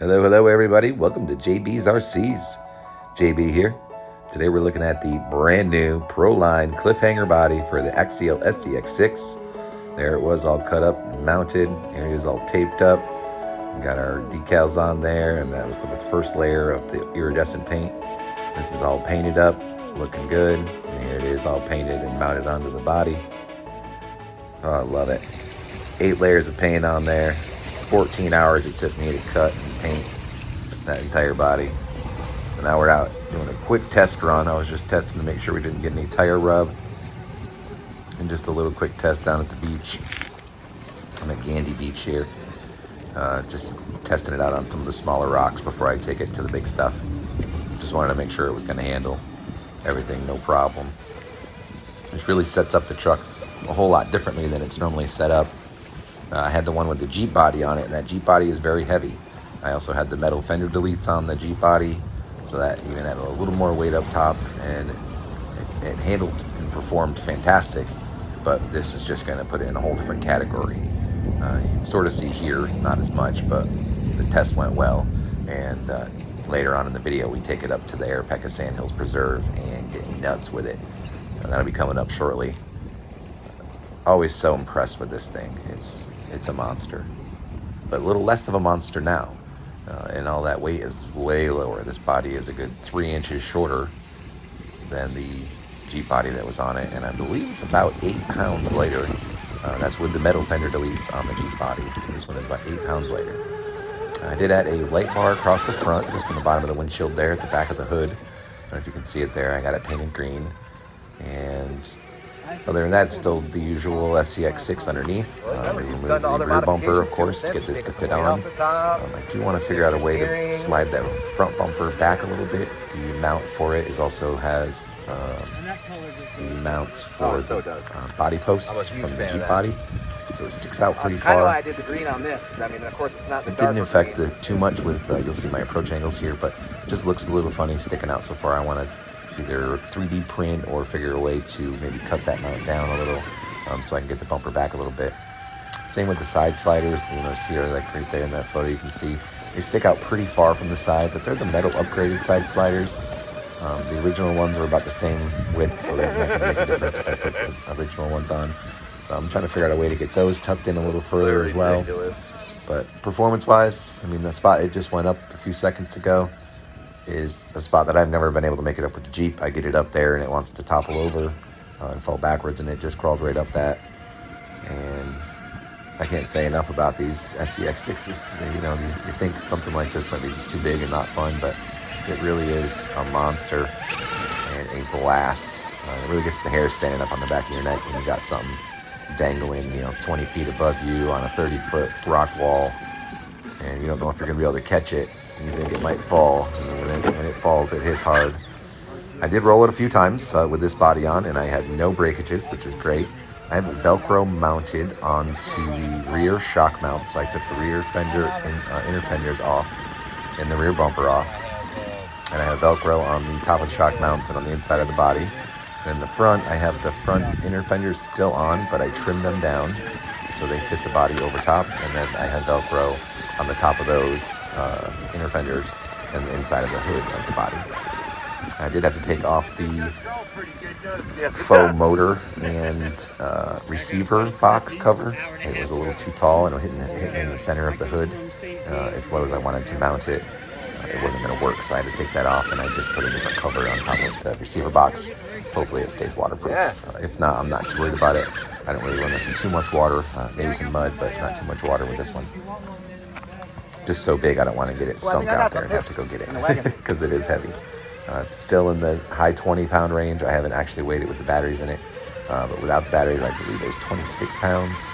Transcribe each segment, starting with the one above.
Hello everybody. Welcome to JB's RCs. JB here. Today we're looking at the brand new Proline Cliffhanger body for the Axial SCX6. There it was, all cut up and mounted. Here it is all taped up. We got our decals on there, and that was the first layer of the iridescent paint. This is all painted up, looking good. And here it is all painted and mounted onto the body. Oh, I love it. 8 layers of paint on there. 14 hours it took me to cut and paint that entire body. So now we're out doing a quick test run. I was just testing to make sure we didn't get any tire rub. And just a little quick test down at the beach. I'm at Gandy Beach here. Just testing it out on some of the smaller rocks before I take it to the big stuff. Just wanted to make sure it was going to handle everything, no problem. This really sets up the truck a whole lot differently than it's normally set up. I had the one with the Jeep body on it, and that Jeep body is very heavy. I also had the metal fender deletes on the Jeep body, so that even had a little more weight up top, and it handled and performed fantastic. But this is just going to put it in a whole different category. You can sort of see here, not as much, but the test went well. And later on in the video, we take it up to the Arapaca Sandhills Preserve and get nuts with it. So that'll be coming up shortly. Always so impressed with this thing. It's a monster, but a little less of a monster now, and all that weight is way lower. This body is a good 3 inches shorter than the Jeep body that was on it, and I believe it's about 8 pounds lighter. That's with the metal fender deletes on the Jeep body. This one is about 8 pounds lighter. I did add a light bar across the front, just on the bottom of the windshield there at the back of the hood. I don't know if you can see it there. I got it painted green, and other than that, still the usual SCX6 underneath. Remove the rear bumper, of course, to get this to fit on. I do want to figure out a way to slide that front bumper back a little bit. The mount for it has the mounts for the body posts from the Jeep body, so it sticks out pretty far. Kind of why I did the green on this. I mean, of course, it's not the dark. It didn't affect it too much with, you'll see my approach angles here, but it just looks a little funny sticking out so far. I want to either 3D print or figure a way to maybe cut that mount down a little, so I can get the bumper back a little bit. Same with the side sliders. You notice here, like right there in that photo, you can see they stick out pretty far from the side, but they're the metal upgraded side sliders. The original ones are about the same width, so they're not going to make a difference if I put the original ones on. So I'm trying to figure out a way to get those tucked in a little further as well. But performance-wise, I mean, the spot it just went up a few seconds ago is a spot that I've never been able to make it up with the Jeep. I get it up there and it wants to topple over and fall backwards, and it just crawls right up that. And I can't say enough about these SCX6s. You know, you think something like this might be just too big and not fun, but it really is a monster and a blast. It really gets the hair standing up on the back of your neck when you got something dangling, 20 feet above you on a 30-foot rock wall, and you don't know if you're going to be able to catch it. You think it might fall, and when it falls, it hits hard. I did roll it a few times with this body on, and I had no breakages, which is great. I have Velcro mounted onto the rear shock mount, so I took the rear fender and inner fenders off and the rear bumper off. And I have Velcro on the top of the shock mounts and on the inside of the body. And in the front, I have the front inner fenders still on, but I trimmed them down so they fit the body over top, and then I have Velcro on the top of those inner fenders and the inside of the hood of the body. I did have to take off the faux motor and receiver box cover. It was a little too tall, and it hit in the center of the hood as low as I wanted to mount it. It wasn't going to work, so I had to take that off, and I just put a different cover on top of the receiver box. Hopefully it stays waterproof. If not, I'm not too worried about it. I don't really run this in too much water, maybe some mud, but not too much water with this one. Just so big, I don't want to get it sunk out there and have to go get it because it is heavy. It's still in the high 20-pound range. I haven't actually weighed it with the batteries in it, but without the batteries, I believe it was 26 pounds.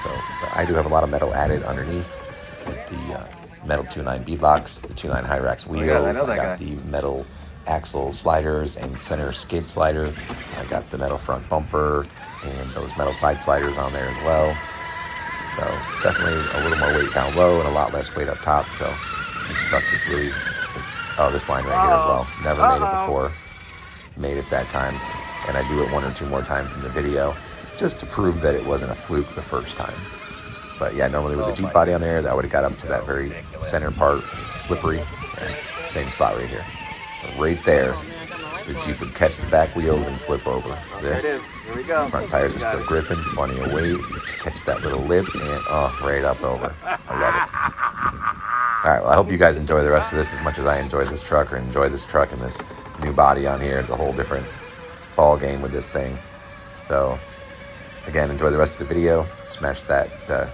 But I do have a lot of metal added underneath with the metal 2.9 beadlocks, the 2.9 high racks wheels. I got the metal axle sliders and center skid slider. I got the metal front bumper and those metal side sliders on there as well. So definitely a little more weight down low and a lot less weight up top. So this truck is really, this line right here as well. Never made it before. Made it that time. And I do it 1 or 2 more times in the video just to prove that it wasn't a fluke the first time. But yeah, normally with the Jeep body on there, that would have got up to that very center part, slippery. Same spot right here. Right there, the Jeep would catch the back wheels and flip over. There it is. This Here we go. front tires are still gripping, plenty of weight. Catch that little lip and right up over. I love it. All right, well, I hope you guys enjoy the rest of this as much as I enjoyed this truck, or enjoy this truck and this new body on here. It's a whole different ball game with this thing. So again, enjoy the rest of the video. Smash that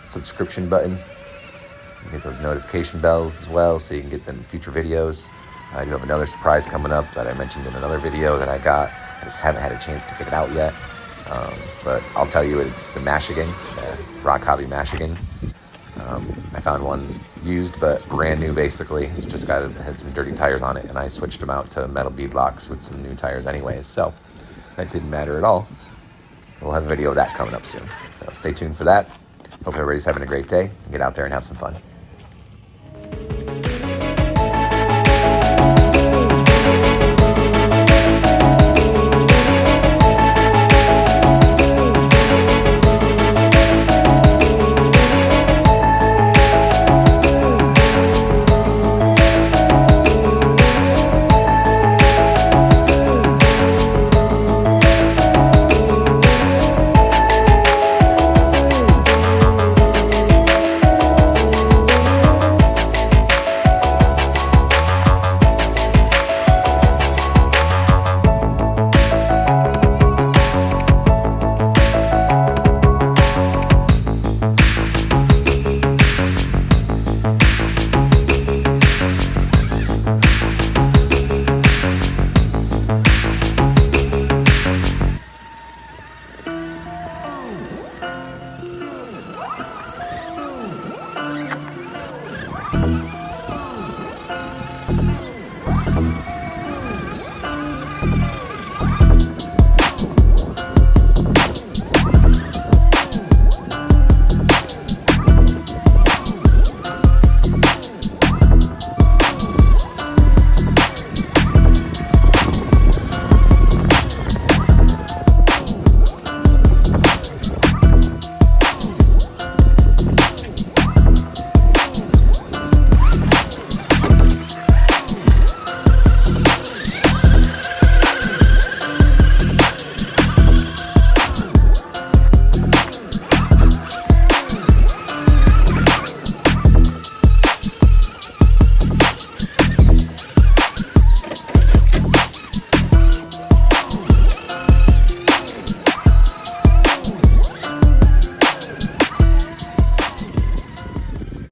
subscription button. Hit those notification bells as well so you can get them in future videos. I do have another surprise coming up that I mentioned in another video that I got. I just haven't had a chance to get it out yet. But I'll tell you, it's the Michigan, Rock Hobby Michigan. I found one used but brand new basically. It's just had some dirty tires on it, and I switched them out to metal bead locks with some new tires anyways. So that didn't matter at all. We'll have a video of that coming up soon. So stay tuned for that. Hope everybody's having a great day. Get out there and have some fun.